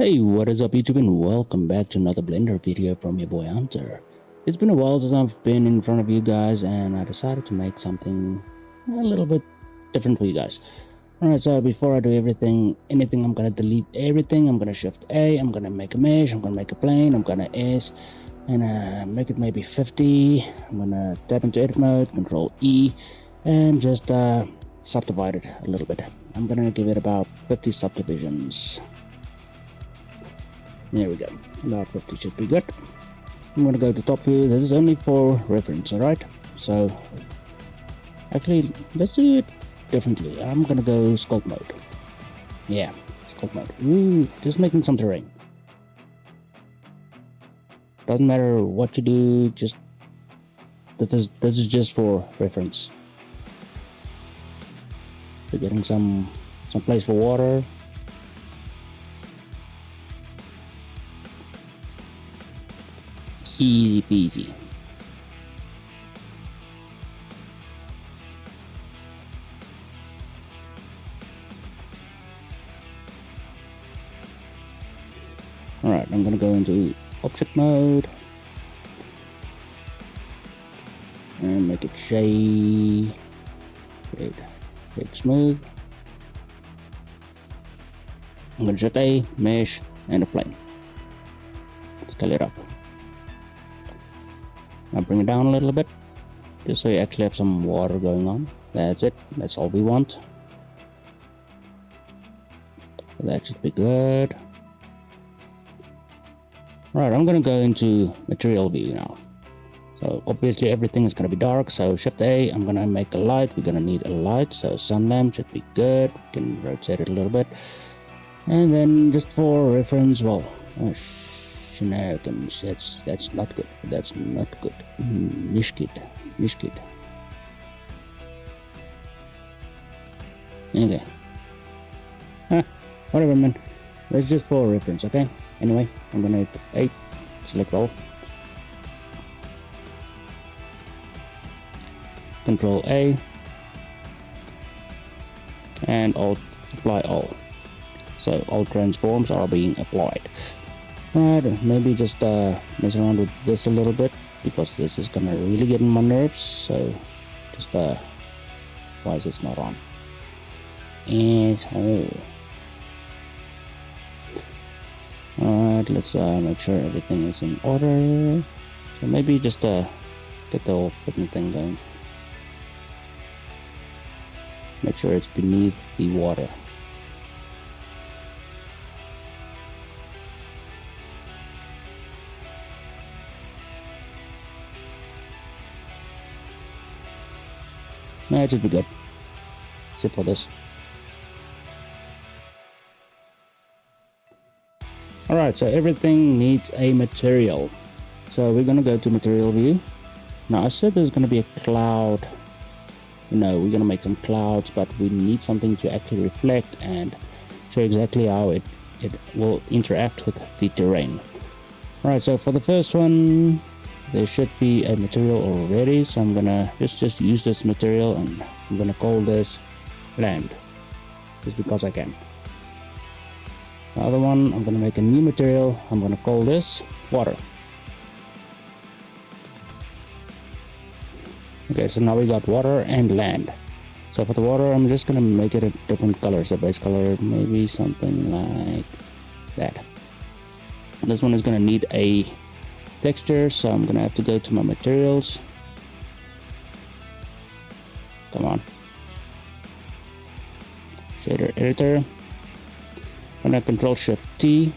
Hey, what is up YouTube, and welcome back to another Blender video from your boy Hunter. It's been a while since I've been in front of you guys, and I decided to make something a little bit different for you guys. Alright, so before I do anything, I'm gonna delete everything. I'm gonna shift A, I'm gonna make a mesh, I'm gonna make a plane, I'm gonna S, and make it maybe 50. I'm gonna tap into edit mode, control E, and just subdivide it a little bit. I'm gonna give it about 50 subdivisions. There we go. About 50 should be good. I'm gonna go to top view. This is only for reference, alright? So actually let's do it differently. I'm gonna go sculpt mode. Yeah, sculpt mode. Ooh, just making some terrain. Doesn't matter what you do, just this is just for reference. So getting some place for water. Easy peasy. Alright, I'm gonna go into object mode and make it shade smooth. I'm gonna set a mesh and a plane. Scale it up. Now bring it down a little bit, just so you actually have some water going on. That's it. That's all we want. That should be good. Right, I'm gonna go into material view now. So obviously everything is gonna be dark, so shift A, I'm gonna make a light. We're gonna need a light, so sun lamp should be good. We can rotate it a little bit. And then just for reference, well, shenanigans, that's not good. That's not good. Nishkid. Okay. Whatever, man. That's just for reference, okay? Anyway, I'm gonna hit 8, select all, Control A, and Alt apply all. So all transforms are being applied. Alright, maybe just mess around with this a little bit, because this is gonna really get on my nerves. So just why is it not on? Alright, let's make sure everything is in order. So maybe just get the whole fitting thing going. Make sure it's beneath the water. No, it should be good. Except for this. Alright, so everything needs a material. So we're gonna go to material view. Now I said there's gonna be a cloud. We're gonna make some clouds, but we need something to actually reflect and show exactly how it will interact with the terrain. Alright, so for the first one, there should be a material already, so I'm gonna just use this material, and I'm gonna call this land, just because I can. The other one, I'm gonna make a new material. I'm gonna call this water. Okay, so now we got water and land. So for the water, I'm just gonna make it a different color. So base color, maybe something like that. This one is gonna need a texture, so I'm gonna have to go to my materials. Come on. Shader editor. I'm gonna Control Shift T.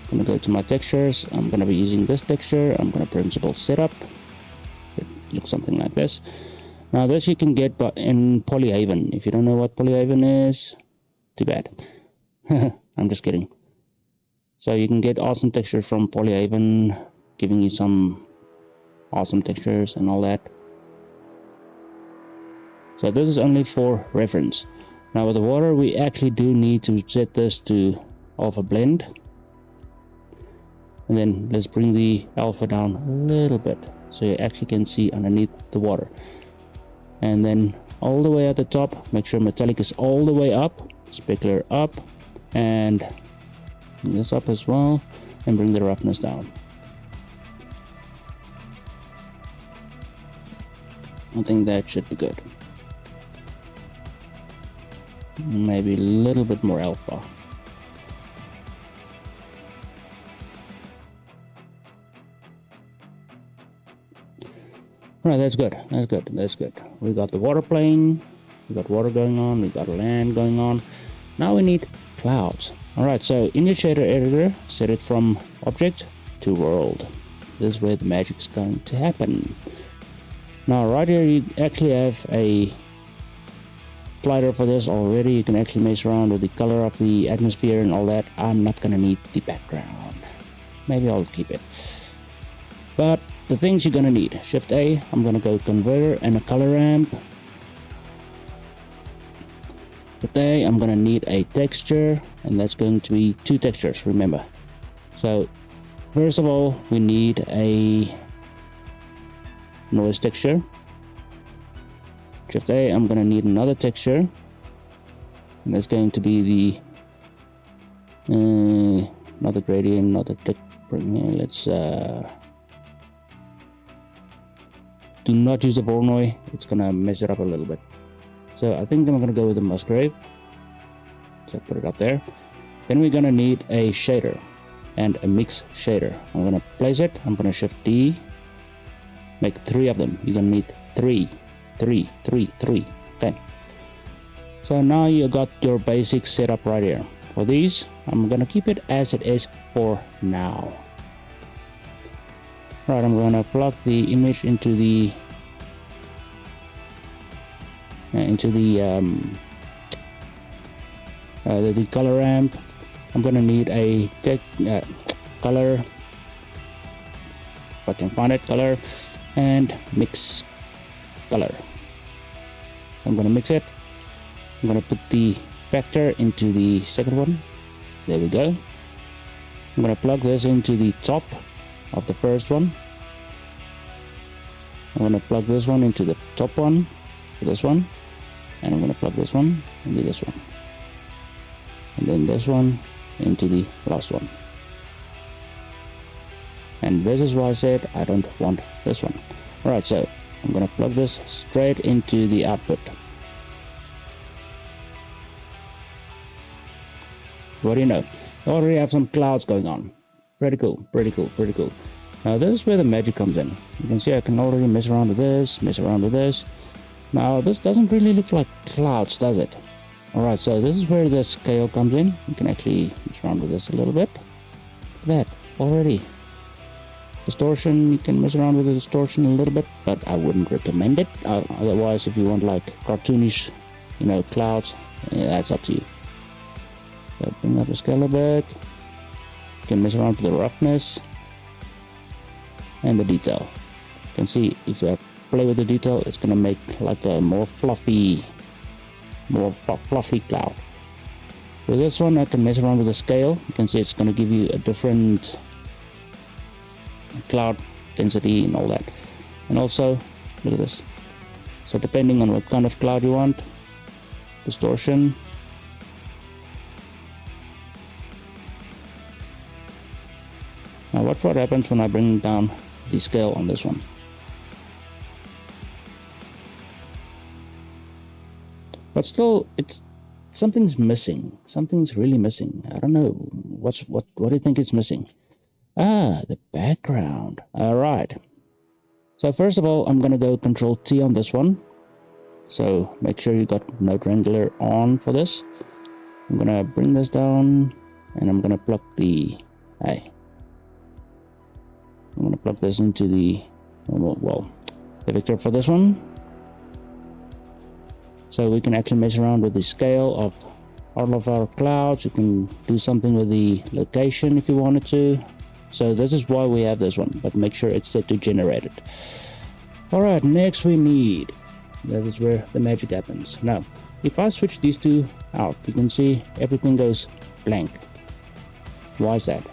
I'm gonna go to my textures. I'm gonna be using this texture. I'm gonna principal setup. It looks something like this. Now this you can get in Polyhaven. If you don't know what Polyhaven is, too bad. I'm just kidding. So you can get awesome texture from Polyhaven, giving you some awesome textures and all that. So this is only for reference. Now with the water, we actually do need to set this to alpha blend. And then let's bring the alpha down a little bit, so you actually can see underneath the water. And then all the way at the top, make sure metallic is all the way up, specular up, and Bring this up as well, and bring the roughness down. I think that should be good. Maybe a little bit more alpha. Right, that's good. That's good. That's good. We got the water plane. We got water going on. We got land going on. Now we need clouds. All right. So in your shader editor, set it from object to world. This is where the magic's going to happen. Now right here, you actually have a slider for this already. You can actually mess around with the color of the atmosphere and all that. I'm not gonna need the background. Maybe I'll keep it. But the things you're gonna need: Shift A, I'm gonna go converter and a color ramp. Shift A, I'm gonna need a texture, and that's going to be 2 textures, remember. So first of all, we need a noise texture. Shift A, I'm gonna need another texture, and that's going to be the not the gradient, not the tick. Let's do not use the Voronoi, it's gonna mess it up a little bit. So I think I'm gonna go with the Musgrave. So put it up there. Then we're gonna need a shader and a mix shader. I'm gonna place it, I'm gonna Shift D, make 3 of them. You're gonna need 3. Okay. So now you got your basic setup right here. For these, I'm gonna keep it as it is for now. Right, I'm gonna plug the image into the color ramp. I'm gonna need a color, if I can find it, color and mix color. I'm gonna mix it. I'm gonna put the vector into the second one. There we go. I'm gonna plug this into the top of the first one. I'm gonna plug this one into the top one for this one, and I'm gonna plug this one into this one, and then this one into the last one. And this is why I said I don't want this one. Alright, so I'm gonna plug this straight into the output. What do you know? I already have some clouds going on. Pretty cool, pretty cool, pretty cool. Now this is where the magic comes in. You can see I can already mess around with this, mess around with this. Now this doesn't really look like clouds, does it? Alright, so this is where the scale comes in. You can actually mess around with this a little bit. Look at that, already. Distortion, you can mess around with the distortion a little bit, but I wouldn't recommend it. Otherwise, if you want like cartoonish, clouds, that's up to you. So bring up the scale a bit. You can mess around with the roughness and the detail. You can see if I play with the detail, it's gonna make like a more fluffy cloud. With this one, I can mess around with the scale. You can see it's gonna give you a different cloud density and all that. And also, look at this. So depending on what kind of cloud you want, distortion. Now watch what happens when I bring down the scale on this one. But still, something's missing. Something's really missing. I don't know. What do you think is missing? Ah, the background. Alright. So first of all, I'm gonna go Control T on this one. So make sure you got Node Wrangler on for this. I'm gonna bring this down and I'm gonna plug the I'm gonna plug this into the the vector for this one. So we can actually mess around with the scale of all of our clouds. You can do something with the location if you wanted to. So this is why we have this one, but make sure it's set to generated. Alright, next we need, that is where the magic happens. Now, if I switch these two out, you can see everything goes blank. Why is that?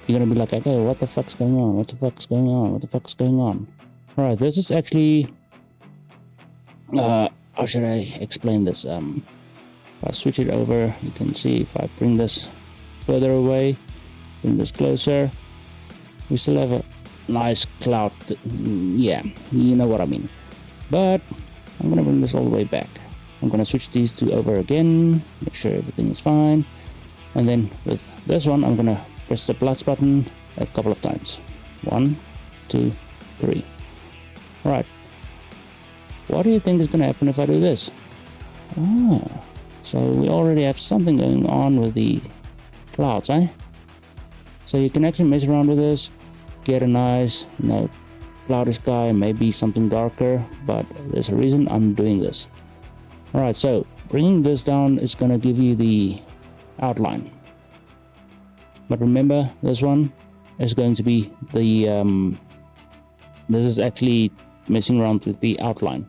You're gonna be like, okay, what the fuck's going on? What the fuck's going on? What the fuck's going on? Alright, this is actually, how should I explain this? If I switch it over, you can see if I bring this further away, bring this closer, we still have a nice cloud. Yeah, you know what I mean. But I'm gonna bring this all the way back. I'm gonna switch these two over again, make sure everything is fine. And then with this one, I'm gonna press the plus button a couple of times. 1, 2, 3. All right. What do you think is gonna happen if I do this? So we already have something going on with the clouds, eh? So you can actually mess around with this, get a nice, cloudy sky, maybe something darker, but there's a reason I'm doing this. All right, so bringing this down is gonna give you the outline. But remember, this one is going to be the, this is actually messing around with the outline.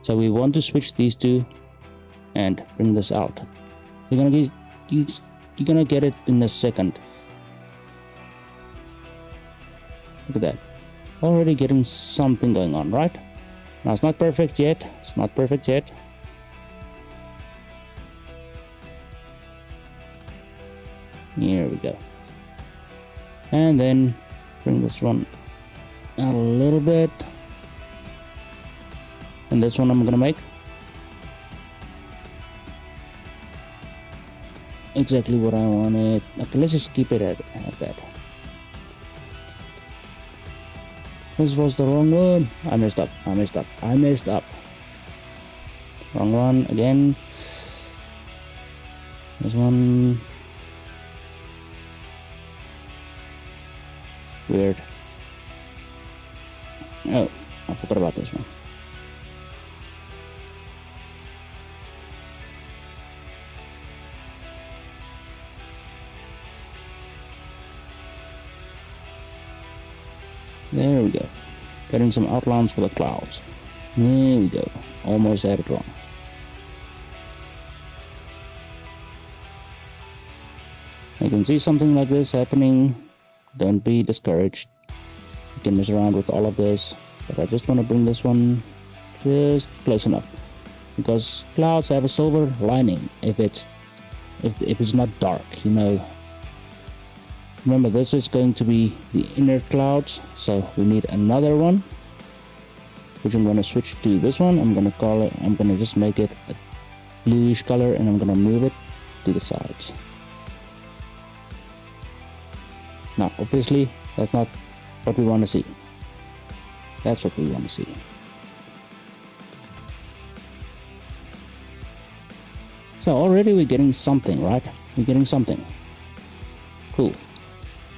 So we want to switch these two and bring this out. You're gonna get it in a second. Look at that. Already getting something going on, right? Now it's not perfect yet. It's not perfect yet. Here we go. And then bring this one out a little bit. And this one I'm gonna make exactly what I wanted. Okay, let's just keep it at that. This was the wrong one. I messed up. Wrong one again. This one. Weird. Oh, I forgot about this one. There we go. Getting some outlines for the clouds. There we go. Almost had it wrong. You can see something like this happening. Don't be discouraged. You can mess around with all of this, but I just want to bring this one just close enough, because clouds have a silver lining if it's not dark, Remember, this is going to be the inner clouds, so we need another one, which I'm going to switch to this one. I'm going to just make it a bluish color, and I'm going to move it to the sides. Now, obviously, that's not what we want to see. That's what we want to see. So already we're getting something, right? We're getting something. Cool.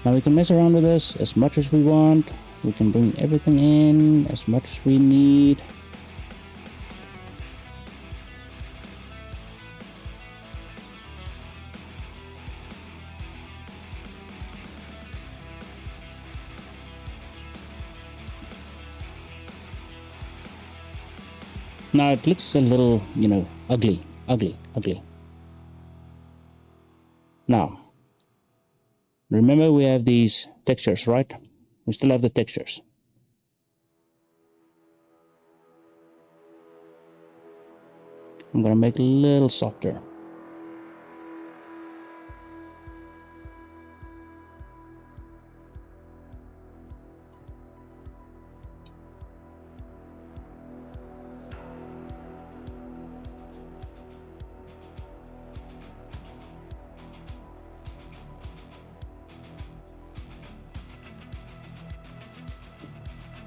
Now we can mess around with this as much as we want. We can bring everything in as much as we need. Now it looks a little, ugly. Now, remember we have these textures, right? We still have the textures. I'm gonna make it a little softer.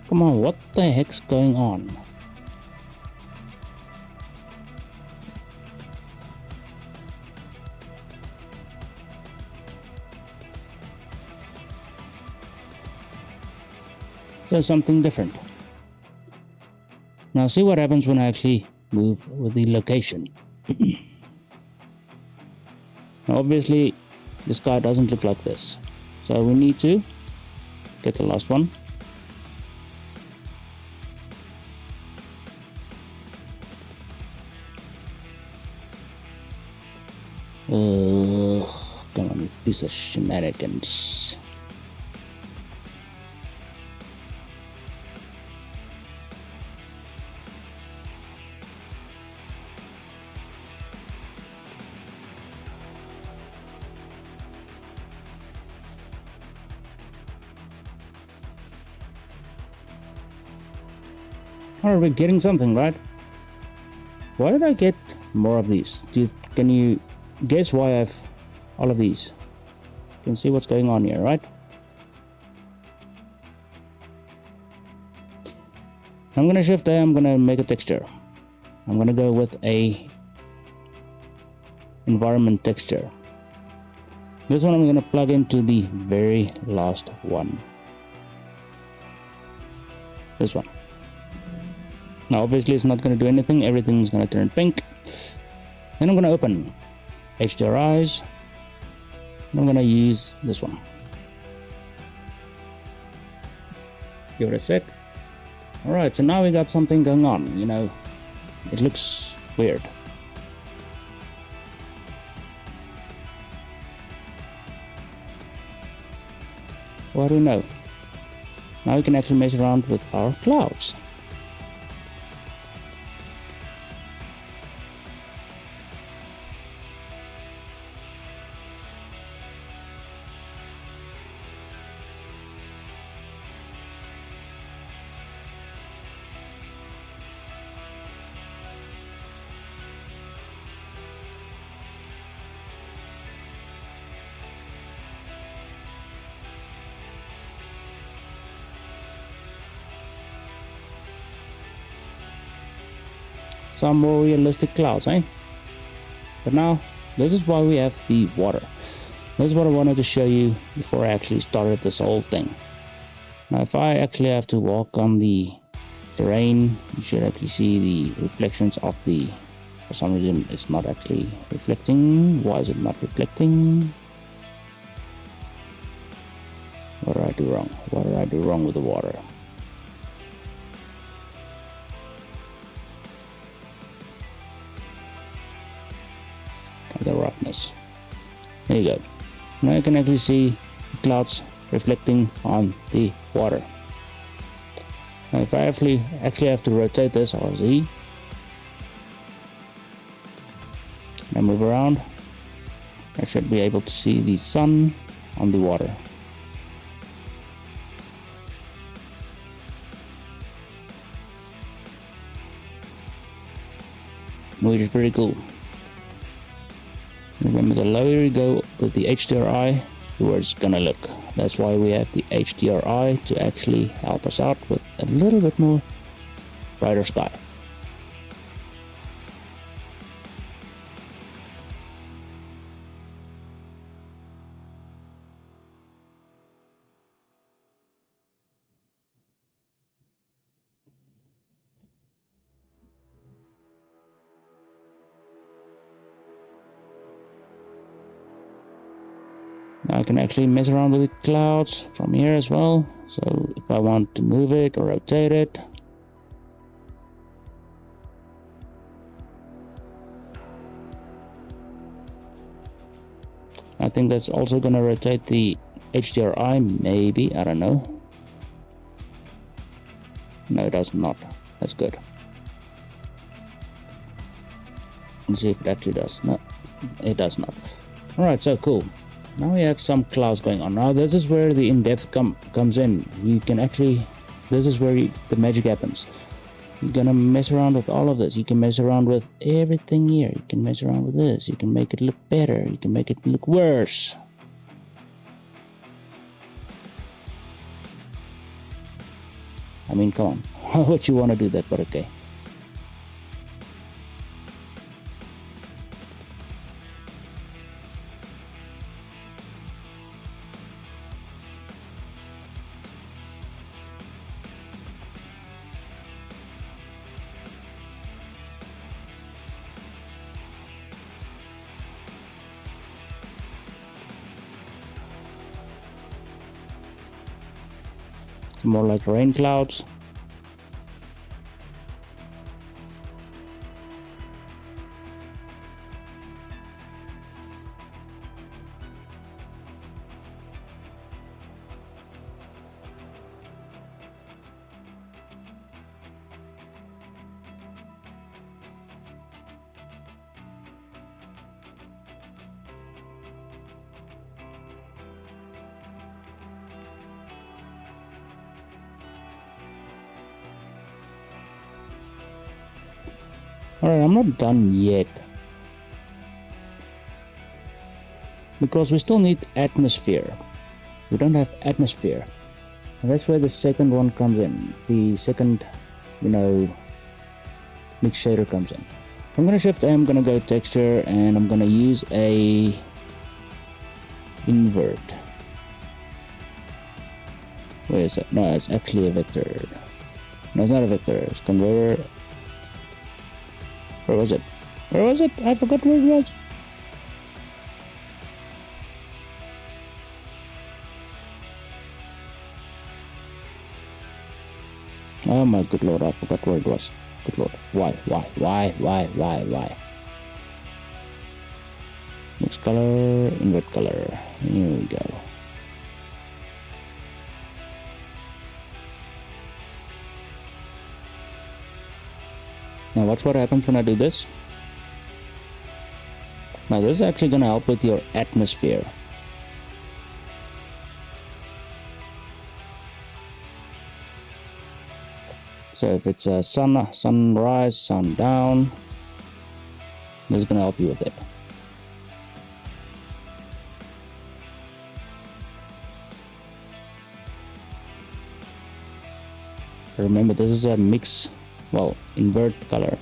Come on, what the heck's going on? There's something different. Now see what happens when I actually move with the location. Now obviously this guy doesn't look like this, so we need to get the last one. Come on, you piece of shenanigans. Alright, we're getting something, right? Why did I get more of these? Can you guess why I have all of these? You can see what's going on here, right? I'm gonna shift there, I'm gonna make a texture. I'm gonna go with a environment texture. This one I'm gonna plug into the very last one. This one. Now obviously it's not gonna do anything, everything's gonna turn pink. Then I'm gonna open HDRIs, and I'm gonna use this one. Give it a sec. Alright, so now we got something going on, you know, it looks weird. What do we know? Now we can actually mess around with our clouds. Some more realistic clouds, eh? But now, this is why we have the water. This is what I wanted to show you before I actually started this whole thing. Now if I actually have to walk on the terrain, you should actually see the reflections of the... For some reason it's not actually reflecting. Why is it not reflecting? What did I do wrong? What did I do wrong with the water? The roughness. There you go. Now you can actually see the clouds reflecting on the water. Now if I actually have to rotate this RZ and move around, I should be able to see the sun on the water. Which is pretty cool. Remember, the lower you go with the HDRI, the worse it's gonna look. That's why we have the HDRI to actually help us out with a little bit more brighter sky. Now I can actually mess around with the clouds from here as well. So if I want to move it or rotate it, I think that's also going to rotate the HDRI, maybe, I don't know. No, it does not. That's good. Let's see if it actually does. No, it does not. Alright, so cool. Now we have some clouds going on. Now this is where the in-depth comes in. You can actually, this is where the magic happens. You're gonna mess around with all of this. You can mess around with everything here. You can mess around with this. You can make it look better. You can make it look worse. I mean, come on. Why would you want to do that, but okay. More like rain clouds. Alright, I'm not done yet, because we still need atmosphere. We don't have atmosphere, and that's where the second one comes in. The second, mix shader comes in. I'm gonna shift A, I'm gonna go texture, and I'm gonna use a invert. Where is it? No, it's actually a vector. No, it's not a vector, it's converter. Where was it? Where was it? I forgot where it was. Oh my good lord, I forgot where it was. Good lord. Why? Mix color, invert color. Here we go. Now watch what happens when I do this. Now this is actually going to help with your atmosphere. So if it's a sunrise, sundown, this is going to help you with it. Remember, this is a mix, well, invert color.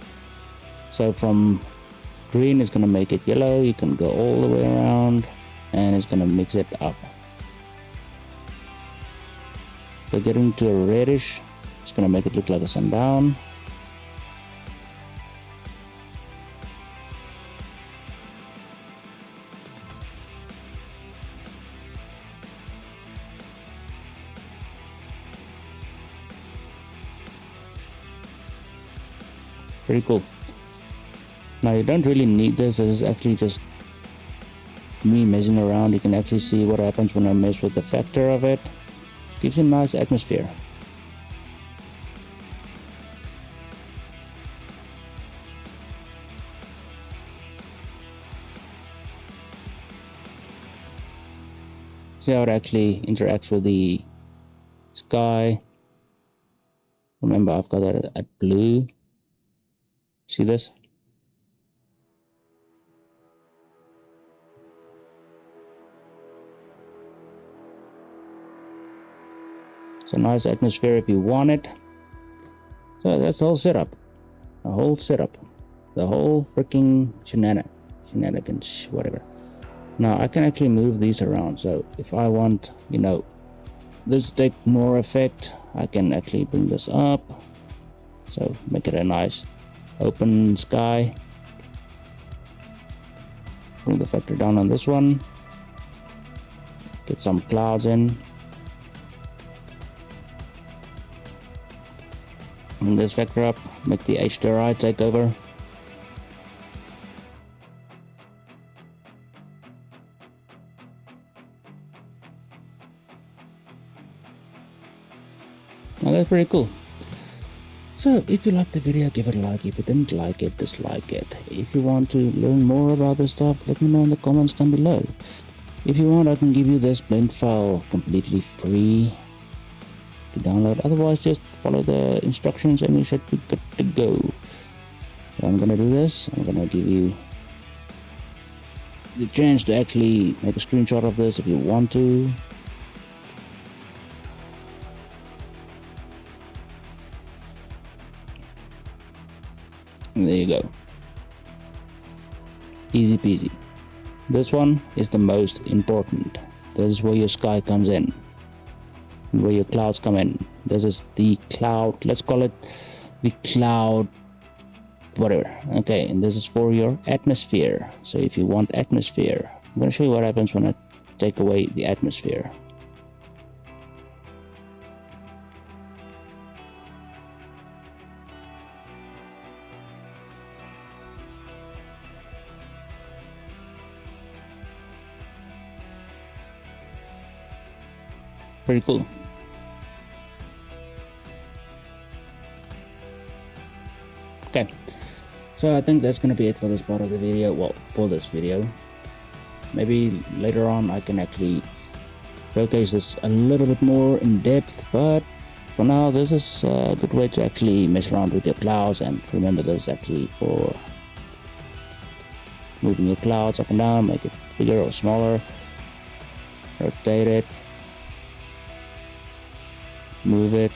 So from green is going to make it yellow. You can go all the way around, and it's going to mix it up. So getting to a reddish, it's going to make it look like a sundown. Pretty cool. Now you don't really need this. This is actually just me messing around. You can actually see what happens when I mess with the factor of it. Gives you a nice atmosphere. See how it actually interacts with the sky. Remember, I've got that at blue. See this? It's a nice atmosphere if you want it. So that's the whole setup. The whole setup. The whole freaking shenanigans, whatever. Now I can actually move these around. So if I want, this to take more effect, I can actually bring this up. So make it a nice open sky. Bring the factor down on this one. Get some clouds in. Bring this factor up. Make the HDRI take over. Now that's pretty cool. So if you liked the video, give it a like. If you didn't like it, dislike it. If you want to learn more about this stuff, let me know in the comments down below. If you want, I can give you this blend file completely free to download. Otherwise, just follow the instructions and you should be good to go. So I'm gonna do this. I'm gonna give you the chance to actually make a screenshot of this if you want to. And there you go. Easy peasy. This one is the most important. This is where your sky comes in, where your clouds come in. This is the cloud, let's call it the cloud whatever. Okay, and this is for your atmosphere. So if you want atmosphere, I'm going to show you what happens when I take away the atmosphere. Pretty cool. Okay, so I think that's gonna be it for this part of the video. Well, for this video, maybe later on I can actually showcase this a little bit more in depth, but For now, this is a good way to actually mess around with your clouds, and remember this is actually for moving your clouds up and down, make it bigger or smaller, rotate it, move it.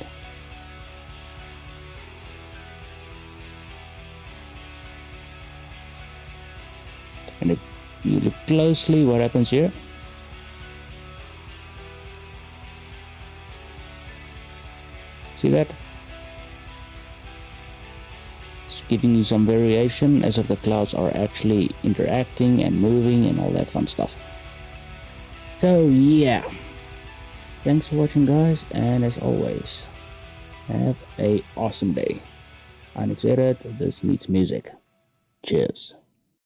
And if you look closely, what happens here? See that? It's giving you some variation as if the clouds are actually interacting and moving and all that fun stuff. So yeah, thanks for watching guys, and as always, have a awesome day. I'm excited, this needs music. Cheers.